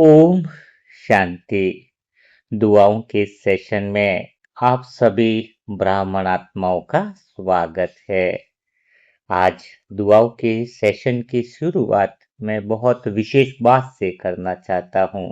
ओम शांति। दुआओं के सेशन में आप सभी ब्राह्मण आत्माओं का स्वागत है। आज दुआओं के सेशन की शुरुआत मैं बहुत विशेष बात से करना चाहता हूँ।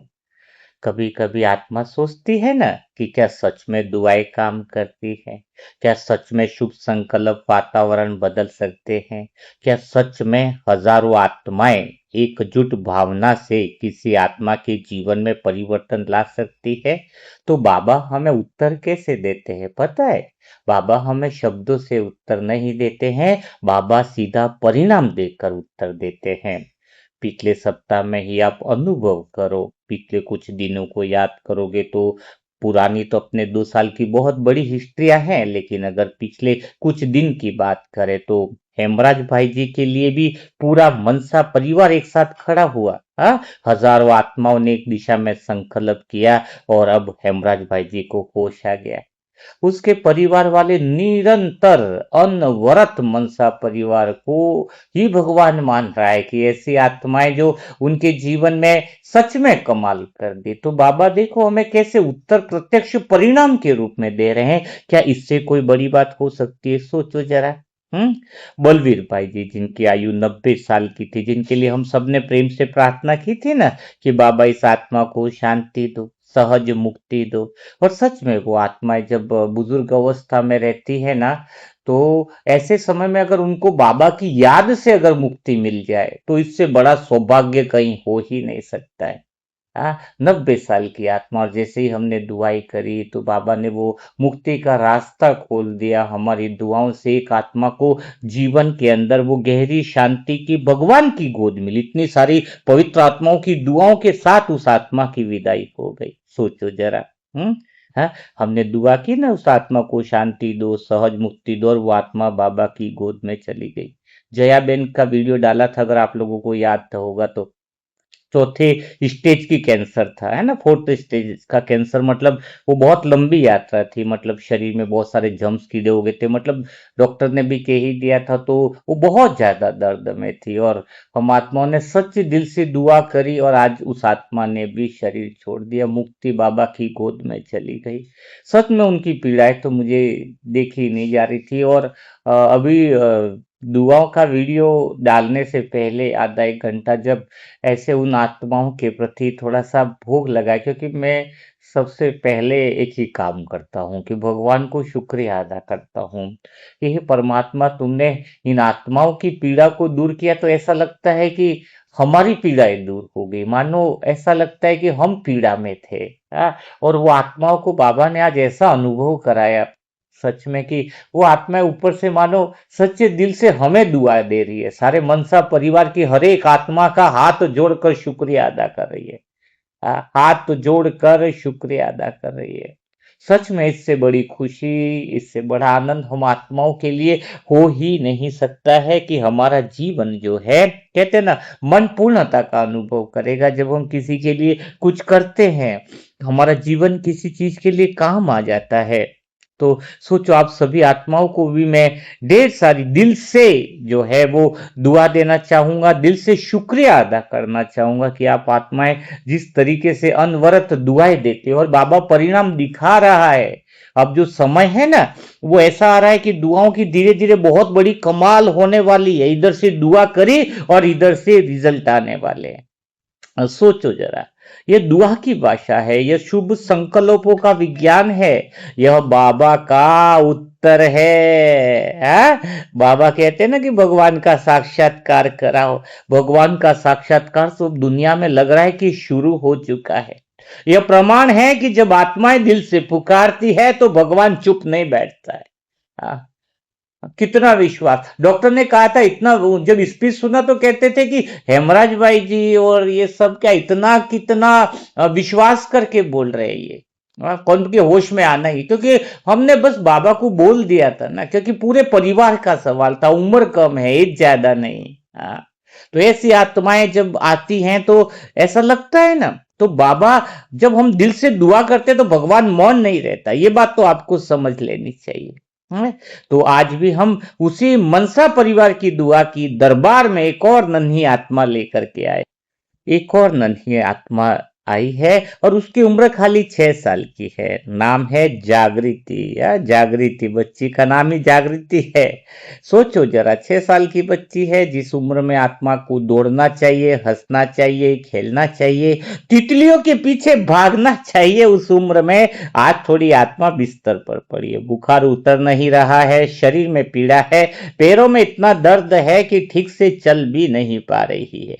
कभी कभी आत्मा सोचती है ना कि क्या सच में दुआएं काम करती हैं? क्या सच में शुभ संकल्प वातावरण बदल सकते हैं? क्या सच में हजारों आत्माएं एकजुट भावना से किसी आत्मा के जीवन में परिवर्तन ला सकती है? तो बाबा हमें उत्तर कैसे देते हैं पता है? बाबा हमें शब्दों से उत्तर नहीं देते हैं, बाबा सीधा परिणाम देकर उत्तर देते हैं। पिछले सप्ताह में ही आप अनुभव करो, पिछले कुछ दिनों को याद करोगे तो पुरानी तो अपने 2 साल की बहुत बड़ी हिस्ट्रियां हैं, लेकिन अगर पिछले कुछ दिन की बात करें तो हेमराज भाई जी के लिए भी पूरा मनसा परिवार एक साथ खड़ा हुआ। हाँ, हजारों आत्माओं ने एक दिशा में संकल्प किया और अब हेमराज भाई जी को होश आ गया। उसके परिवार वाले निरंतर अनवरत मनसा परिवार को ही भगवान मान रहा है कि ऐसी आत्माएं जो उनके जीवन में सच में कमाल कर दी। तो बाबा देखो हमें कैसे उत्तर प्रत्यक्ष परिणाम के रूप में दे रहे हैं। क्या इससे कोई बड़ी बात हो सकती है? सोचो जरा। बलवीर भाई जी जिनकी आयु 90 साल की थी, जिनके लिए हम सबने प्रेम से प्रार्थना की थी ना कि बाबा इस आत्मा को शांति दो, सहज मुक्ति दो। और सच में वो आत्माएं जब बुजुर्ग अवस्था में रहती है ना, तो ऐसे समय में अगर उनको बाबा की याद से अगर मुक्ति मिल जाए तो इससे बड़ा सौभाग्य कहीं हो ही नहीं सकता है। 90 साल की आत्मा, और जैसे ही हमने दुआई करी तो बाबा ने वो मुक्ति का रास्ता खोल दिया। हमारी दुआओं से एक आत्मा को जीवन के अंदर वो गहरी शांति की भगवान की गोद मिली। इतनी सारी पवित्र आत्माओं की दुआओं के साथ उस आत्मा की विदाई हो गई। सोचो जरा। हम्म हाँ, हमने दुआ की ना उस आत्मा को शांति दो, सहज मुक्ति दो, और वो आत्मा बाबा की गोद में चली गई। जया बेन का वीडियो डाला था, अगर आप लोगों को याद होगा तो। चौथे स्टेज की कैंसर था, है ना, फोर्थ स्टेज का कैंसर। मतलब वो बहुत लंबी यात्रा थी, मतलब शरीर में बहुत सारे जम्स कीड़े हो गए थे, मतलब डॉक्टर ने भी कह ही दिया था। तो वो बहुत ज्यादा दर्द में थी और हम आत्माओं ने सच्चे दिल से दुआ करी और आज उस आत्मा ने भी शरीर छोड़ दिया, मुक्ति बाबा की गोद में चली गई। सच में उनकी पीड़ाएं तो मुझे देखी नहीं जा रही थी। और अभी दुआओं का वीडियो डालने से पहले आधा एक घंटा जब ऐसे उन आत्माओं के प्रति थोड़ा-सा भोग लगाए, क्योंकि मैं सबसे पहले एक ही काम करता हूँ कि भगवान को शुक्रिया अदा करता हूँ कि हे परमात्मा, तुमने इन आत्माओं की पीड़ा को दूर किया तो ऐसा लगता है कि हमारी पीड़ाएँ दूर हो गई। मानो ऐसा लगता है कि हम पीड़ा में थे। और वो आत्माओं को बाबा ने आज ऐसा अनुभव कराया सच में कि वो आत्माएँ ऊपर से मानो सच्चे दिल से हमें दुआ दे रही है। सारे मनसा परिवार की हर एक आत्मा का हाथ जोड़कर शुक्रिया अदा कर रही है। हाथ जोड़कर शुक्रिया अदा कर रही है। सच में इससे बड़ी खुशी, इससे बड़ा आनंद हम आत्माओं के लिए हो ही नहीं सकता है कि हमारा जीवन जो है, कहते हैं ना, मन पूर्णता का अनुभव करेगा जब हम किसी के लिए कुछ करते हैं। हमारा जीवन किसी चीज के लिए काम आ जाता है। तो सोचो, आप सभी आत्माओं को भी मैं ढेर सारी दिल से जो है वो दुआ देना चाहूंगा, दिल से शुक्रिया अदा करना चाहूंगा कि आप आत्माएं जिस तरीके से अनवरत दुआएं देते हो और बाबा परिणाम दिखा रहा है। अब जो समय है ना, वो ऐसा आ रहा है कि दुआओं की धीरे धीरे बहुत बड़ी कमाल होने वाली है। इधर से दुआ करी और इधर से रिजल्ट आने वाले हैं। सोचो जरा, ये दुआ की भाषा है, यह शुभ संकल्पों का विज्ञान है, यह बाबा का उत्तर है? बाबा कहते हैं ना कि भगवान का साक्षात्कार कराओ। भगवान का साक्षात्कार तो दुनिया में लग रहा है कि शुरू हो चुका है। यह प्रमाण है कि जब आत्माएं दिल से पुकारती है तो भगवान चुप नहीं बैठता है। हाँ, कितना विश्वास! डॉक्टर ने कहा था इतना, जब स्पीच सुना तो कहते थे कि हेमराज भाई जी और ये सब क्या इतना कितना विश्वास करके बोल रहे हैं ये। कौन के होश में आना ही, क्योंकि हमने बस बाबा को बोल दिया था ना, क्योंकि पूरे परिवार का सवाल था, उम्र कम है, एज ज्यादा नहीं। हाँ, तो ऐसी आत्माएं जब आती हैं तो ऐसा लगता है ना, तो बाबा, जब हम दिल से दुआ करते तो भगवान मौन नहीं रहता। ये बात तो आपको समझ लेनी चाहिए। हैं? तो आज भी हम उसी मनसा परिवार की दुआ की दरबार में एक और नन्ही आत्मा लेकर के आए। एक और नन्ही आत्मा आई है और उसकी उम्र खाली 6 साल की है। नाम है जागृति। या जागृति, बच्ची का नाम ही जागृति है। सोचो जरा, 6 साल की बच्ची है, जिस उम्र में आत्मा को दौड़ना चाहिए, हंसना चाहिए, खेलना चाहिए, तितलियों के पीछे भागना चाहिए, उस उम्र में आज थोड़ी आत्मा बिस्तर पर पड़ी है। बुखार उतर नहीं रहा है, शरीर में पीड़ा है, पैरों में इतना दर्द है कि ठीक से चल भी नहीं पा रही है।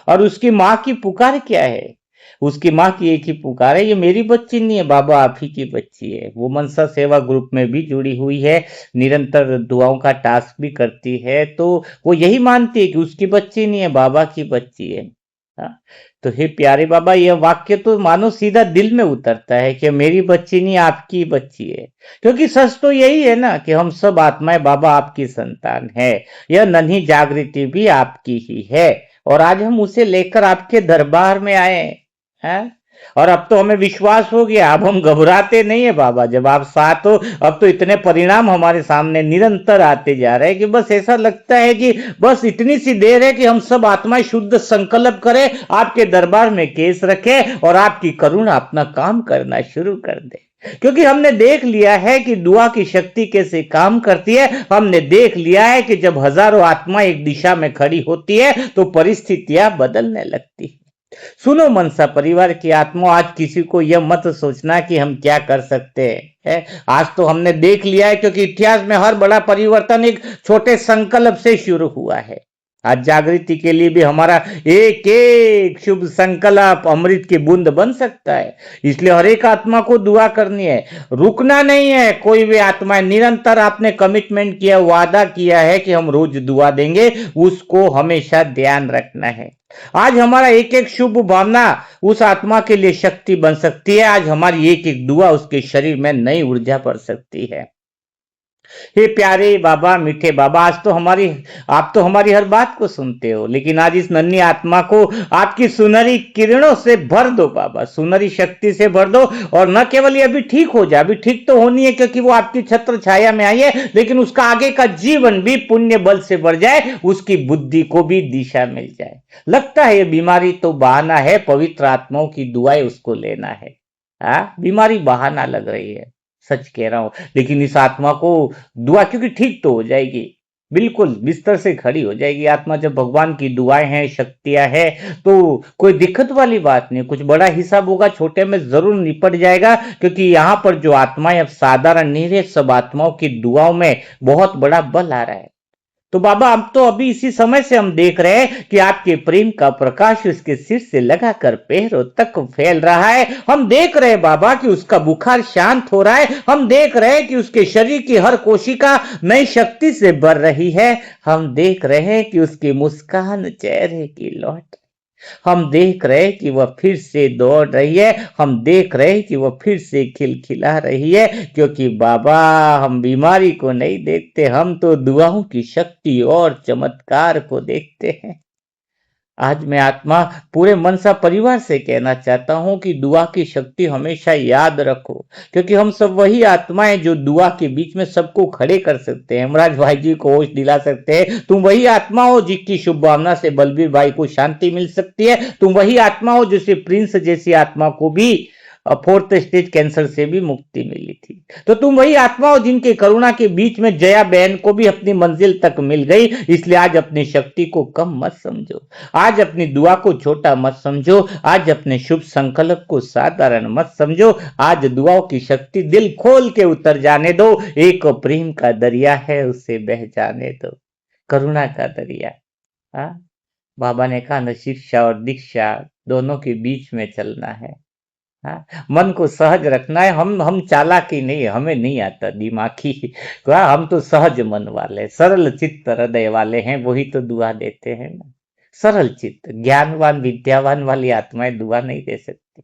और उसकी माँ की पुकार क्या है? उसकी माँ की एक ही पुकार है, ये मेरी बच्ची नहीं है बाबा, आप ही की बच्ची है। वो मनसा सेवा ग्रुप में भी जुड़ी हुई है, निरंतर दुआओं का टास्क भी करती है, तो वो यही मानती है कि उसकी बच्ची नहीं है, बाबा की बच्ची है। हाँ? तो हे प्यारे बाबा, यह वाक्य तो मानो सीधा दिल में उतरता है कि मेरी बच्ची नहीं, आपकी बच्ची है। क्योंकि सच तो यही है ना कि हम सब आत्माएं बाबा आपकी संतान है। यह नन्ही जागृति भी आपकी ही है और आज हम उसे लेकर आपके दरबार में आए हैं। और अब तो हमें विश्वास हो गया, अब हम घबराते नहीं है बाबा। जब आप साथ हो, अब तो इतने परिणाम हमारे सामने निरंतर आते जा रहे हैं कि बस ऐसा लगता है कि बस इतनी सी देर है कि हम सब आत्माएं शुद्ध संकल्प करें, आपके दरबार में केस रखें और आपकी करुणा अपना काम करना शुरू कर दे। क्योंकि हमने देख लिया है कि दुआ की शक्ति कैसे काम करती है। हमने देख लिया है कि जब हजारों आत्माएं एक दिशा में खड़ी होती है तो परिस्थितियां बदलने लगती है। सुनो मनसा परिवार की आत्मा, आज किसी को यह मत सोचना कि हम क्या कर सकते हैं। आज तो हमने देख लिया है, क्योंकि इतिहास में हर बड़ा परिवर्तन एक छोटे संकल्प से शुरू हुआ है। आज जागृति के लिए भी हमारा एक एक शुभ संकल्प अमृत की बूंद बन सकता है। इसलिए हर एक आत्मा को दुआ करनी है, रुकना नहीं है। कोई भी आत्मा निरंतर आपने कमिटमेंट किया, वादा किया है कि हम रोज दुआ देंगे, उसको हमेशा ध्यान रखना है। आज हमारा एक एक शुभ भावना उस आत्मा के लिए शक्ति बन सकती है। आज हमारी एक एक दुआ उसके शरीर में नई ऊर्जा भर सकती है। हे प्यारे बाबा, मीठे बाबा, आज तो आप तो हमारी हर बात को सुनते हो, लेकिन आज इस नन्ही आत्मा को आपकी सुनहरी किरणों से भर दो बाबा, सुनहरी शक्ति से भर दो। और न केवल ये अभी ठीक हो जाए, अभी ठीक तो होनी है क्योंकि वो आपकी छत्र छाया में आई है, लेकिन उसका आगे का जीवन भी पुण्य बल से बढ़ जाए, उसकी बुद्धि को भी दिशा मिल जाए। लगता है ये बीमारी तो बहाना है, पवित्र आत्माओं की दुआएं उसको लेना है। बीमारी बहाना लग रही है, सच कह रहा हूं। लेकिन इस आत्मा को दुआ, क्योंकि ठीक तो हो जाएगी, बिल्कुल बिस्तर से खड़ी हो जाएगी आत्मा। जब भगवान की दुआएं हैं, शक्तियां हैं, तो कोई दिक्कत वाली बात नहीं। कुछ बड़ा हिसाब होगा, छोटे में जरूर निपट जाएगा। क्योंकि यहाँ पर जो आत्माएं अब साधारण नहीं रहे, सब आत्माओं की दुआओं में बहुत बड़ा बल आ रहा है। तो बाबा, अब तो अभी इसी समय से हम देख रहे हैं कि आपके प्रेम का प्रकाश उसके सिर से लगाकर पैरों तक फैल रहा है। हम देख रहे हैं बाबा कि उसका बुखार शांत हो रहा है। हम देख रहे हैं कि उसके शरीर की हर कोशिका नई शक्ति से भर रही है। हम देख रहे हैं कि उसकी मुस्कान चेहरे की लौट, हम देख रहे हैं कि वह फिर से दौड़ रही है। हम देख रहे हैं कि वह फिर से खिलखिला रही है। क्योंकि बाबा, हम बीमारी को नहीं देखते, हम तो दुआओं की शक्ति और चमत्कार को देखते हैं। आज मैं आत्मा पूरे मनसा परिवार से कहना चाहता हूं कि दुआ की शक्ति हमेशा याद रखो। क्योंकि हम सब वही आत्माएं जो दुआ के बीच में सबको खड़े कर सकते हैं, हेमराज भाई जी को होश दिला सकते हैं। तुम वही आत्मा हो जिसकी शुभ भावना से बलबीर भाई को शांति मिल सकती है। तुम वही आत्मा हो जिसे प्रिंस जैसी आत्मा को भी 4th स्टेज कैंसर से भी मुक्ति मिली थी। तो तुम वही आत्मा हो जिनके करुणा के बीच में जया बहन को भी अपनी मंजिल तक मिल गई। इसलिए आज अपनी शक्ति को कम मत समझो, आज अपनी दुआ को छोटा मत समझो, आज अपने शुभ संकल्प को साधारण मत समझो। आज दुआओं की शक्ति दिल खोल के उतर जाने दो। एक प्रेम का दरिया है, उसे बह जाने दो, करुणा का दरिया। बाबा ने कहा, न शिक्षा और दीक्षा दोनों के बीच में चलना है। मन को सहज रखना है। हम चालाकी नहीं, हमें नहीं आता दिमागी। हम तो सहज मन वाले, सरल चित्त हृदय वाले हैं, वही तो दुआ देते हैं ना। सरल चित्त, ज्ञानवान विद्यावान वाली आत्माएं दुआ नहीं दे सकती।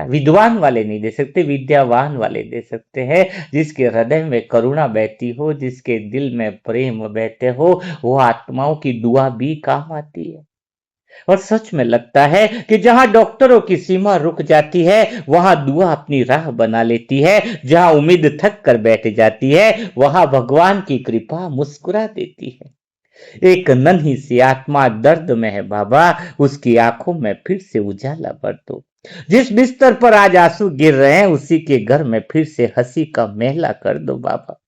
विद्वान वाले नहीं दे सकते, विद्यावान वाले दे सकते हैं। जिसके हृदय में करुणा बहती हो, जिसके दिल में प्रेम बहते हो, वो आत्माओं की दुआ भी काम आती है। और सच में लगता है कि जहां डॉक्टरों की सीमा रुक जाती है, वहां दुआ अपनी राह बना लेती है। जहां उम्मीद थक कर बैठ जाती है, वहां भगवान की कृपा मुस्कुरा देती है। एक नन्ही सी आत्मा दर्द में है बाबा, उसकी आंखों में फिर से उजाला भर दो। जिस बिस्तर पर आज आंसू गिर रहे हैं उसी के घर में फिर से हंसी का मेला कर दो बाबा।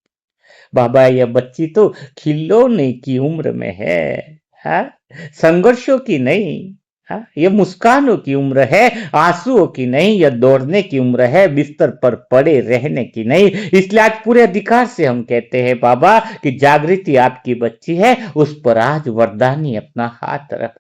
बाबा यह बच्ची तो खिलौने की उम्र में है, हाँ? संघर्षों की नहीं, हाँ? ये मुस्कानों की उम्र है, आंसुओं की नहीं। यह दौड़ने की उम्र है, बिस्तर पर पड़े रहने की नहीं। इसलिए आज पूरे अधिकार से हम कहते हैं बाबा कि जागृति आपकी बच्ची है, उस पर आज वरदानी अपना हाथ रख।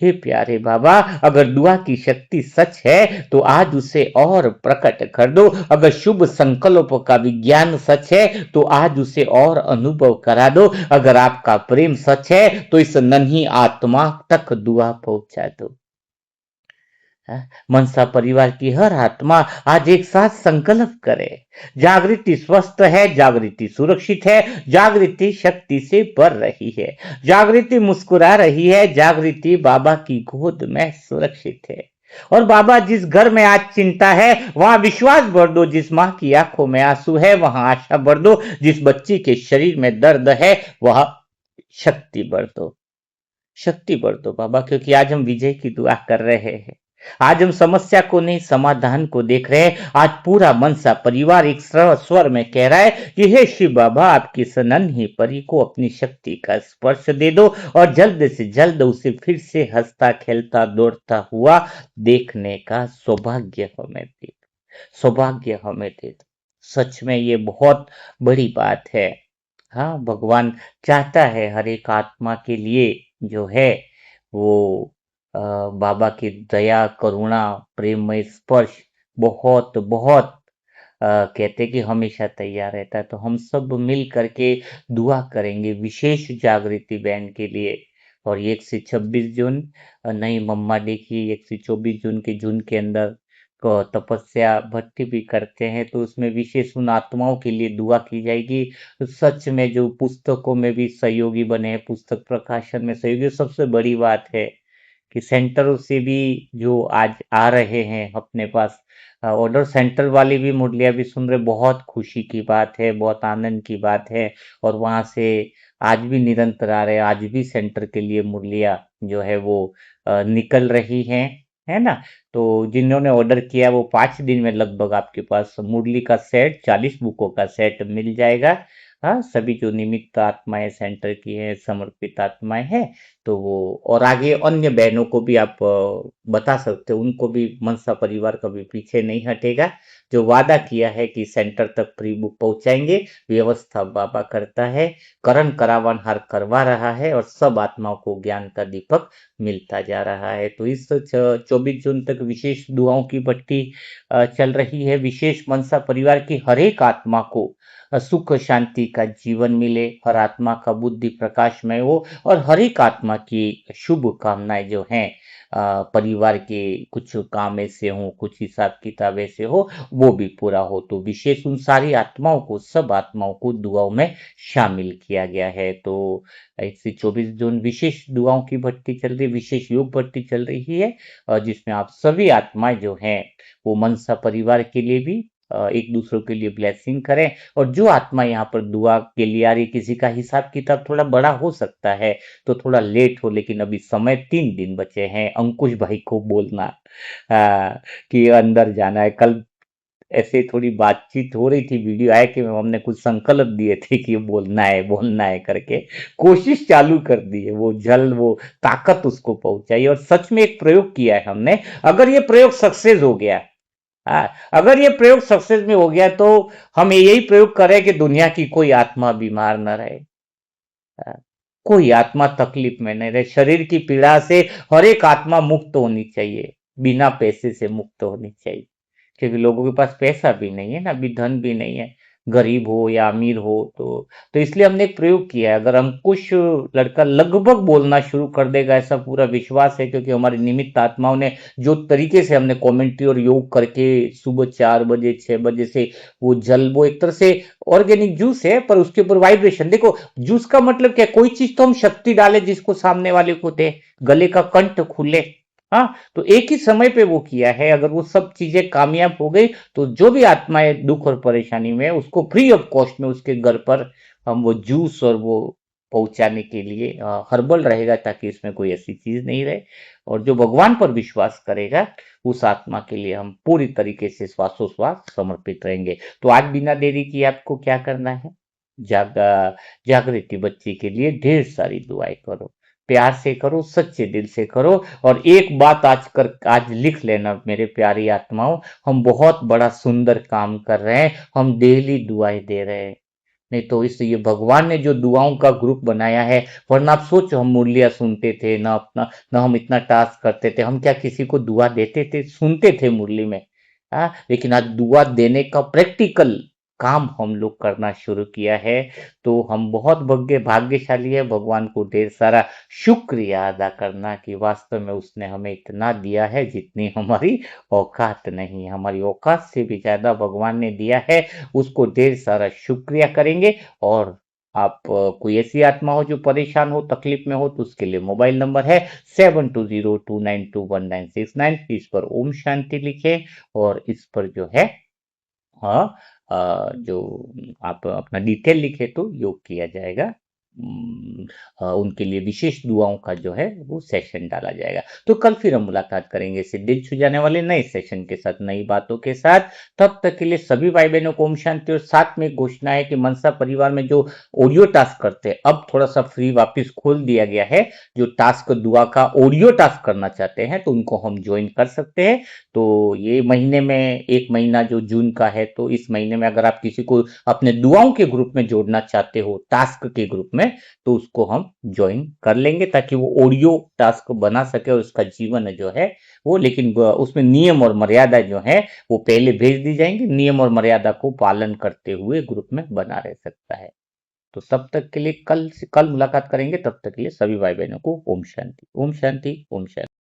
हे प्यारे बाबा, अगर दुआ की शक्ति सच है तो आज उसे और प्रकट कर दो। अगर शुभ संकल्प का विज्ञान सच है तो आज उसे और अनुभव करा दो। अगर आपका प्रेम सच है तो इस नन्ही आत्मा तक दुआ पहुंचा दो। हाँ, मनसा परिवार की हर आत्मा आज एक साथ संकल्प करे। जागृति स्वस्थ है, जागृति सुरक्षित है, जागृति शक्ति से भर रही है, जागृति मुस्कुरा रही है, जागृति बाबा की गोद में सुरक्षित है। और बाबा जिस घर में आज चिंता है वहां विश्वास भर दो, जिस माँ की आंखों में आंसू है वहां आशा भर दो, जिस बच्ची के शरीर में दर्द है वह शक्ति भर दो। शक्ति बढ़ दो बाबा, क्योंकि आज हम विजय की दुआ कर रहे हैं। आज हम समस्या को नहीं समाधान को देख रहे हैं। आज पूरा मनसा परिवार एक स्वर में कह रहा है कि हे शिव बाबा, आपकी इस नन्ही परी को अपनी शक्ति का स्पर्श दे दो और जल्द से जल्द उसे फिर से हंसता खेलता दौड़ता हुआ देखने का सौभाग्य हमें दे दो। सौभाग्य हमें दे दो। सच में ये बहुत बड़ी बात है। हाँ, भगवान चाहता है हर एक आत्मा के लिए जो है वो बाबा की दया, करुणा, प्रेममय स्पर्श बहुत बहुत कहते कि हमेशा तैयार रहता है। तो हम सब मिल करके दुआ करेंगे विशेष जागृति बहन के लिए। और 1 से 26 जून नई मम्मा डे की 1 से 24 जून के अंदर को तपस्या भट्टी भी करते हैं, तो उसमें विशेष उन आत्माओं के लिए दुआ की जाएगी। सच में जो पुस्तकों में भी सहयोगी बने हैं, पुस्तक प्रकाशन में सहयोगी, सबसे बड़ी बात है कि सेंटरों से भी जो आज आ रहे हैं अपने पास ऑर्डर, सेंटर वाली भी मुरलिया भी सुन रहे, बहुत खुशी की बात है, बहुत आनंद की बात है। और वहां से आज भी निरंतर आ रहे हैं, आज भी सेंटर के लिए मुरलिया जो है वो निकल रही हैं, है ना? तो जिन्होंने ऑर्डर किया वो 5 दिन में लगभग आपके पास मुरली का सेट, 40 बुकों का सेट मिल जाएगा। हाँ, सभी जो निमित्त आत्माएं सेंटर की हैं, समर्पित आत्माएं हैं, तो वो और आगे अन्य बहनों को भी आप बता सकते हो, उनको भी मनसा परिवार कभी पीछे नहीं हटेगा। जो वादा किया है कि सेंटर तक फ्री बुक पहुंचाएंगे, व्यवस्था बाबा करता है, करण करावन हर करवा रहा है और सब आत्माओं को ज्ञान का दीपक मिलता जा रहा है। तो इस 24 जून तक विशेष दुआओं की भट्टी चल रही है। विशेष मनसा परिवार की हर एक आत्मा को सुख शांति का जीवन मिले, हर आत्मा का बुद्धि प्रकाशमय हो और हर एक आत्मा की शुभ कामनाएं जो हैं परिवार के कुछ काम ऐसे हो, कुछ हिसाब किताब ऐसे हो, वो भी पूरा हो। तो विशेष उन सारी आत्माओं को, सब आत्माओं को दुआओं में शामिल किया गया है। तो 1 से 24 जून विशेष दुआओं की भट्टी चल रही है, विशेष योग भट्टी चल रही है, जिसमें आप सभी आत्माएं जो हैं वो मनसा परिवार के लिए भी एक दूसरों के लिए ब्लेसिंग करें। और जो आत्मा यहाँ पर दुआ के लिए आ रही, किसी का हिसाब किताब थोड़ा बड़ा हो सकता है तो थोड़ा लेट हो, लेकिन अभी समय 3 दिन बचे हैं। अंकुश भाई को बोलना कि अंदर जाना है। कल ऐसे थोड़ी बातचीत हो रही थी, वीडियो आया कि हमने कुछ संकल्प दिए थे कि बोलना है करके कोशिश चालू कर दी है। वो जल, वो ताकत उसको पहुंचाई और सच में एक प्रयोग किया है हमने। अगर ये प्रयोग सक्सेस हो गया, हाँ, अगर ये प्रयोग सक्सेस में हो गया तो हम यही प्रयोग करें कि दुनिया की कोई आत्मा बीमार न रहे, हाँ, कोई आत्मा तकलीफ में नहीं रहे। शरीर की पीड़ा से हर एक आत्मा मुक्त होनी चाहिए, बिना पैसे से मुक्त होनी चाहिए। क्योंकि लोगों के पास पैसा भी नहीं है ना, अभी धन भी नहीं है, गरीब हो या अमीर हो। तो इसलिए हमने एक प्रयोग किया है। अगर अंकुश लड़का लगभग बोलना शुरू कर देगा, ऐसा पूरा विश्वास है, क्योंकि हमारी निमित्त आत्माओं ने जो तरीके से हमने कमेंट्री और योग करके सुबह 4 बजे 6 बजे से वो जल, वो एक तरह से ऑर्गेनिक जूस है पर उसके ऊपर वाइब्रेशन देखो। जूस का मतलब क्या, कोई चीज तो हम शक्ति डाले जिसको सामने वाले को दे, गले का कंठ खुले। हाँ, तो एक ही समय पे वो किया है। अगर वो सब चीजें कामयाब हो गई तो जो भी आत्माएं दुख और परेशानी में है उसको फ्री ऑफ कॉस्ट में उसके घर पर हम वो जूस और वो पहुंचाने के लिए हर्बल रहेगा, ताकि इसमें कोई ऐसी चीज नहीं रहे। और जो भगवान पर विश्वास करेगा उस आत्मा के लिए हम पूरी तरीके से श्वासोश्वास समर्पित रहेंगे। तो आज बिना देरी किए आपको क्या करना है, जागा जागृति बच्ची के लिए ढेर सारी दुआएं करो, प्यार से करो, सच्चे दिल से करो। और एक बात आज लिख लेना मेरे प्यारी आत्माओं, हम बहुत बड़ा सुंदर काम कर रहे हैं, हम डेली दुआएं दे रहे हैं। नहीं तो इसलिए भगवान ने जो दुआओं का ग्रुप बनाया है, वरना आप सोचो हम मुरलिया सुनते थे ना, अपना ना हम इतना टास्क करते थे, हम क्या किसी को दुआ देते थे? सुनते थे मुरली में। लेकिन आज दुआ देने का प्रैक्टिकल काम हम लोग करना शुरू किया है। तो हम बहुत भाग्यशाली है, भगवान को ढेर सारा शुक्रिया अदा करना कि वास्तव में उसने हमें इतना दिया है जितनी हमारी औकात नहीं, हमारी औकात से भी ज्यादा भगवान ने दिया है। उसको ढेर सारा शुक्रिया करेंगे। और आप कोई ऐसी आत्मा हो जो परेशान हो, तकलीफ में हो, तो उसके लिए मोबाइल नंबर है 7202921969। इस पर ओम शांति लिखे और इस पर जो है हाँ जो आप अपना डिटेल लिखे तो योग किया जाएगा। उनके लिए विशेष दुआओं का जो है वो सेशन डाला जाएगा। तो कल फिर हम मुलाकात करेंगे इससे दिल छू जाने वाले नए सेशन के साथ, नई बातों के साथ। तब तक के लिए सभी भाई बहनों को ओम शांति। और साथ में एक घोषणा है कि मनसा परिवार में जो ऑडियो टास्क करते हैं, अब थोड़ा सा फ्री वापस खोल दिया गया है। जो टास्क दुआ का ऑडियो टास्क करना चाहते हैं तो उनको हम ज्वाइन कर सकते हैं। तो ये महीने में एक महीना जो जून का है, तो इस महीने में अगर आप किसी को अपने दुआओं के ग्रुप में जोड़ना चाहते हो, टास्क के ग्रुप में, तो उसको हम ज्वाइन कर लेंगे ताकि वो ऑडियो टास्क बना सके और उसका जीवन जो है वो, लेकिन उसमें नियम और मर्यादा जो है वो पहले भेज दी जाएंगी। नियम और मर्यादा को पालन करते हुए ग्रुप में बना रह सकता है। तो तब तक के लिए कल मुलाकात करेंगे। तब तक के लिए सभी भाई बहनों को ओम शांति, ओम शांति, ओम शांति।